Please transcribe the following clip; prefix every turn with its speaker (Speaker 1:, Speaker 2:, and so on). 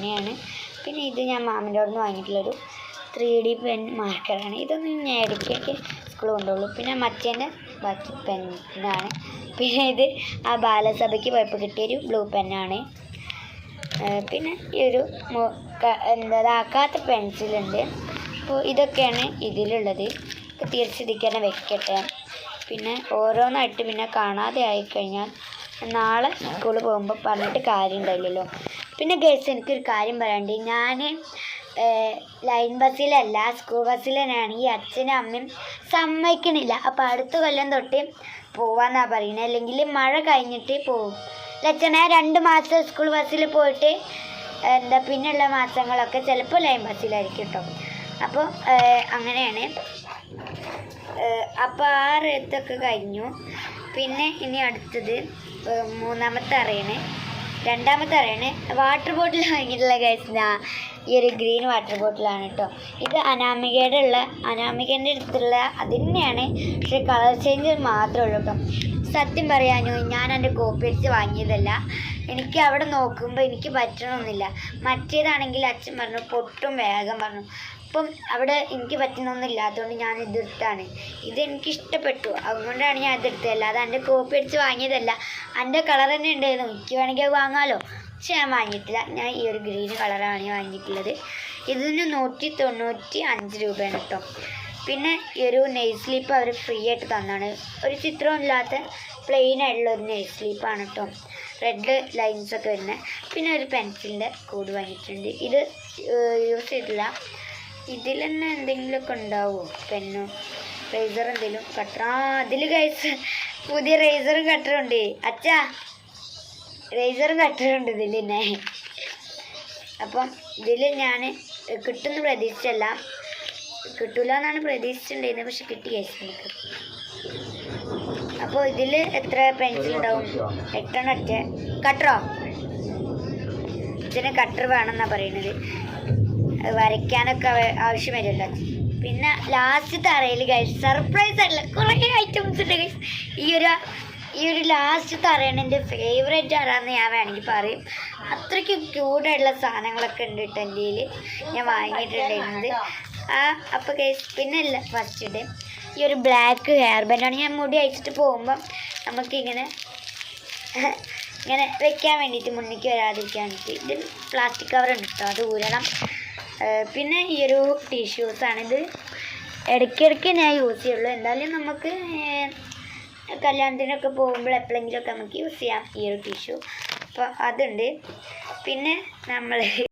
Speaker 1: പെന്നാണ്. പിന്നെ ഇത് ഞാൻ മാമിൻ്റെ അവിടെ നിന്ന് വാങ്ങിയിട്ടുള്ളൊരു 3D പെൻ മാർക്കറാണ്. ഇതൊന്നും ഞാൻ ഇടയ്ക്കൊക്കെ സ്കൂളിൽ കൊണ്ടുപോകുള്ളൂ. പിന്നെ മറ്റേൻ്റെ ബാക്കി പെന്നാണ്. പിന്നെ ഇത് ആ ബാലസഭയ്ക്ക് പോയപ്പോൾ കിട്ടിയൊരു ബ്ലൂ പെന്നാണ്. പിന്നെ ഈ ഒരു ഇതാക്കാത്ത പെൻസിലുണ്ട്. അപ്പോൾ ഇതൊക്കെയാണ് ഇതിലുള്ളത്. തിരിച്ചിരിക്കാൻ വെക്കട്ടെ. പിന്നെ ഓരോന്നായിട്ട് പിന്നെ കാണാതെ ആയിക്കഴിഞ്ഞാൽ നാളെ സ്കൂളിൽ പോകുമ്പോൾ പറഞ്ഞിട്ട് കാര്യം ഉണ്ടായില്ലല്ലോ. പിന്നെ ഗേൾസ്, എനിക്കൊരു കാര്യം പറയാനുണ്ട്. ഞാൻ ലൈൻ ബസ്സിലല്ല, സ്കൂൾ ബസ്സിൽ തന്നെയാണ്. ഈ അച്ഛനും അമ്മയും സമ്മതിക്കണില്ല. അപ്പോൾ അടുത്ത കൊല്ലം തൊട്ട് പോവാന്നാണ് പറയുന്നത്. അല്ലെങ്കിൽ മഴ കഴിഞ്ഞിട്ട് പോകും. ലച്ചന 2 മാസം സ്കൂൾ ബസ്സിൽ പോയിട്ട് പിന്നെയുള്ള മാസങ്ങളൊക്കെ ചിലപ്പോൾ ലൈൻ ബസ്സിലായിരിക്കും കേട്ടോ. അപ്പോൾ അങ്ങനെയാണ്. അപ്പോൾ ആ ഇതൊക്കെ കഴിഞ്ഞു. പിന്നെ ഇനി അടുത്തത് 3ാമത്തെ അറയാണ്. 2ാമത്തെ അറയാണ്. വാട്ടർ ബോട്ടിൽ വാങ്ങിയിട്ടുള്ള ഗൈസ് ഈ ഒരു ഗ്രീൻ വാട്ടർ ബോട്ടിലാണ് കേട്ടോ. ഇത് അനാമികേൻ്റെ അടുത്തുള്ള അത് തന്നെയാണ്. പക്ഷേ കളർ ചേഞ്ച് മാത്രമേ ഉള്ളൂ കേട്ടോ. സത്യം പറയാനോ, ഞാൻ എൻ്റെ കോപ്പി അടിച്ച് വാങ്ങിയതല്ല. എനിക്ക് അവിടെ നോക്കുമ്പോൾ എനിക്ക് പറ്റണമെന്നില്ല. മറ്റേതാണെങ്കിൽ അച്ഛൻ പറഞ്ഞു പൊട്ടും വേഗം പറഞ്ഞു. അപ്പം അവിടെ എനിക്ക് പറ്റുന്നൊന്നുമില്ല. അതുകൊണ്ട് ഞാൻ ഇതെടുത്താണ്. ഇതെനിക്ക് ഇഷ്ടപ്പെട്ടു, അതുകൊണ്ടാണ് ഞാൻ ഇതെടുത്തത്. അല്ലാതെ എൻ്റെ കോപ്പി അടിച്ച് വാങ്ങിയതല്ല. എൻ്റെ കളർ തന്നെ ഉണ്ടായിരുന്നു. എനിക്ക് വേണമെങ്കിൽ അത് വാങ്ങാമല്ലോ. പക്ഷെ ഞാൻ വാങ്ങിയിട്ടില്ല. ഞാൻ ഈ ഒരു ഗ്രീൻ കളറാണ് വാങ്ങിയിട്ടുള്ളത്. ഇതിന് 195 രൂപയാണ് കേട്ടോ. പിന്നെ ഈ ഒരു നെയിൽ സ്ലിപ്പ് അവർ ഫ്രീ ആയിട്ട് തന്നാണ്. ഒരു ചിത്രമില്ലാത്ത പ്ലെയിൻ ആയിട്ടുള്ള ഒരു നെയിൽ സ്ലിപ്പാണ് കേട്ടോ. റെഡ് ലൈൻസൊക്കെ വരുന്നത്. പിന്നെ ഒരു പെൻസിലിൻ്റെ കോഡ് വാങ്ങിയിട്ടുണ്ട്. ഇത് യൂസ് ചെയ്തില്ല. ഇതിൽ തന്നെ എന്തെങ്കിലുമൊക്കെ ഉണ്ടാവുമോ? പെന്നോ റേസർ എന്തെങ്കിലും കട്ടർ? അതിൽ ഗൈസ് പുതിയ റേസറും കട്ടറും ഉണ്ട്. അച്ഛാ, റേസറും കട്ടറും ഉണ്ട് ഇതിൽ തന്നെ. അപ്പം ഇതിൽ ഞാൻ കിട്ടുമെന്ന് പ്രതീക്ഷിച്ചല്ല, കിട്ടൂല എന്നാണ് പ്രതീക്ഷിച്ചിട്ടുണ്ടായിരുന്നത്. പക്ഷെ കിട്ടി ഗൈസ് നമുക്ക്. അപ്പോൾ ഇതിൽ എത്ര പെൻസിൽ ഉണ്ടാവും? 8 കട്ടറോ? ഇതിന് കട്ടർ വേണമെന്നാണ് പറയുന്നത്. വരയ്ക്കാനൊക്കെ ആവശ്യം വരുമല്ലോ. പിന്നെ ലാസ്റ്റത്തെ അറയിൽ ഗൈസ് സർപ്രൈസ് ആയിട്ടുള്ള കുറേ ഐറ്റംസ് ഉണ്ട് ഗൈസ്. ഈ ഒരു ലാസ്റ്റത്തെ അറയാണ് എൻ്റെ ഫേവറേറ്റ് അറയെന്ന് ഞാൻ വേണമെങ്കിൽ പറയും. അത്രയ്ക്ക് ക്യൂട്ടായിട്ടുള്ള സാധനങ്ങളൊക്കെ ഉണ്ട് കേട്ടോ എൻ്റെ കയ്യിൽ. ഞാൻ വാങ്ങിയിട്ടുണ്ടായിരുന്നത്. അപ്പോൾ ഗൈസ് പിന്നെ അല്ല ഫസ്റ്റ് ഡേ ഈ ഒരു ബ്ലാക്ക് ഹെയർ ബാൻഡാണ്. ഞാൻ മുടി അയച്ചിട്ട് പോകുമ്പം നമുക്കിങ്ങനെ വെക്കാൻ വേണ്ടിയിട്ട്, മുന്നിലേക്ക് വരാതിരിക്കാൻ വേണ്ടിയിട്ട്. ഇതിൽ പ്ലാസ്റ്റിക് കവർ ഉണ്ട് കേട്ടോ, അത് ഊരണം. പിന്നെ ഈ ഒരു ടിഷ്യൂസാണിത്. ഇടയ്ക്കിടയ്ക്ക് ഞാൻ യൂസ് ചെയ്യുള്ളൂ. എന്തായാലും നമുക്ക് കല്യാണത്തിനൊക്കെ പോകുമ്പോൾ എപ്പോഴെങ്കിലുമൊക്കെ നമുക്ക് യൂസ് ചെയ്യാം ഈ ഒരു ടിഷ്യൂ. അപ്പോൾ അതുണ്ട്. പിന്നെ നമ്മൾ